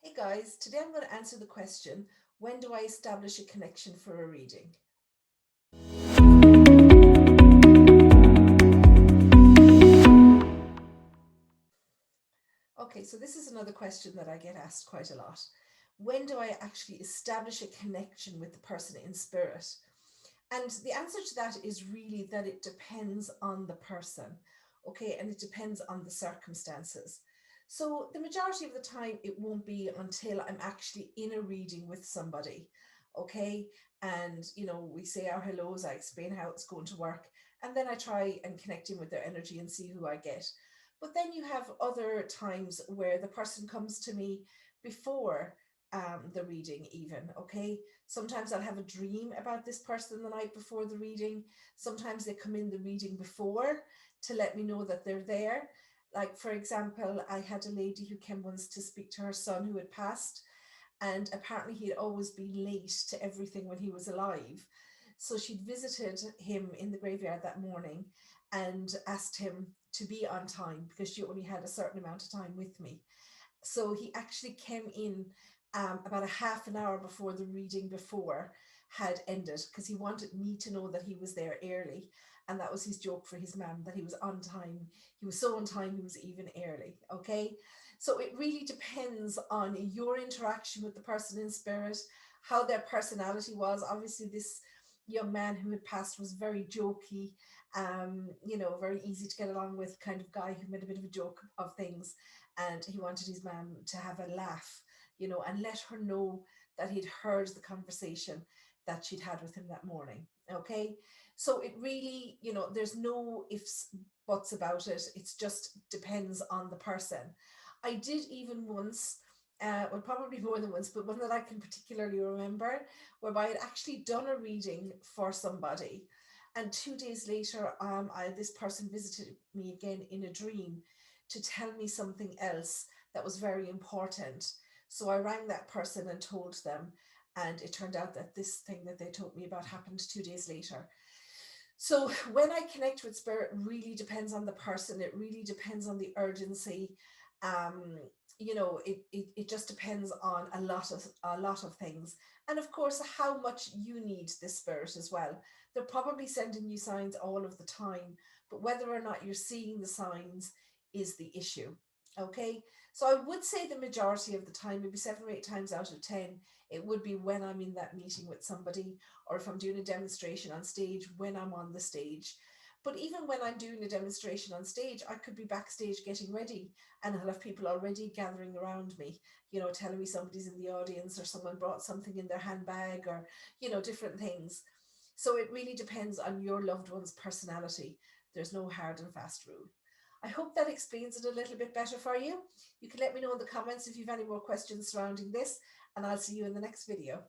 Hey guys, today I'm going to answer the question, when do I establish a connection for a reading? Okay, so this is another question that I get asked quite a lot. When do I actually establish a connection with the person in spirit? And the answer to that is really that it depends on the person, okay, and it depends on the circumstances. So the majority of the time, it won't be until I'm actually in a reading with somebody, okay, and we say our hellos, I explain how it's going to work, and then I try and connect in with their energy and see who I get. But then you have other times where the person comes to me before the reading, even, okay. Sometimes I'll have a dream about this person the night before the reading. Sometimes they come in the reading before to let me know that they're there. Like, for example, I had a lady who came once to speak to her son who had passed, and apparently he'd always been late to everything when he was alive. So she'd visited him in the graveyard that morning and asked him to be on time because she only had a certain amount of time with me. So he actually came in about a half an hour before the reading before had ended because he wanted me to know that he was there early. And that was his joke for his mum, that he was on time. He was so on time, he was even early. Okay. So it really depends on your interaction with the person in spirit, how their personality was. Obviously, this young man who had passed was very jokey, very easy to get along with kind of guy who made a bit of a joke of things, and he wanted his mum to have a laugh, and let her know that he'd heard the conversation that she'd had with him that morning. Okay. So it really, there's no ifs, buts about it. It's just depends on the person. I did even once, well, probably more than once, but one that I can particularly remember, whereby I'd actually done a reading for somebody. And 2 days later, this person visited me again in a dream to tell me something else that was very important. So I rang that person and told them, and it turned out that this thing that they told me about happened 2 days later. So when I connect with spirit, really depends on the person. It really depends on the urgency. Um, it just depends on a lot of things. And of course, how much you need this spirit as well. They're probably sending you signs all of the time, but whether or not you're seeing the signs is the issue. Okay. So I would say the majority of the time, maybe 7 or 8 times out of 10, it would be when I'm in that meeting with somebody, or if I'm doing a demonstration on stage, when I'm on the stage. But even when I'm doing a demonstration on stage, I could be backstage getting ready, and I'll have people already gathering around me, telling me somebody's in the audience, or someone brought something in their handbag, or, different things. So it really depends on your loved one's personality. There's no hard and fast rule. I hope that explains it a little bit better for you. You can let me know in the comments if you've any more questions surrounding this, and I'll see you in the next video.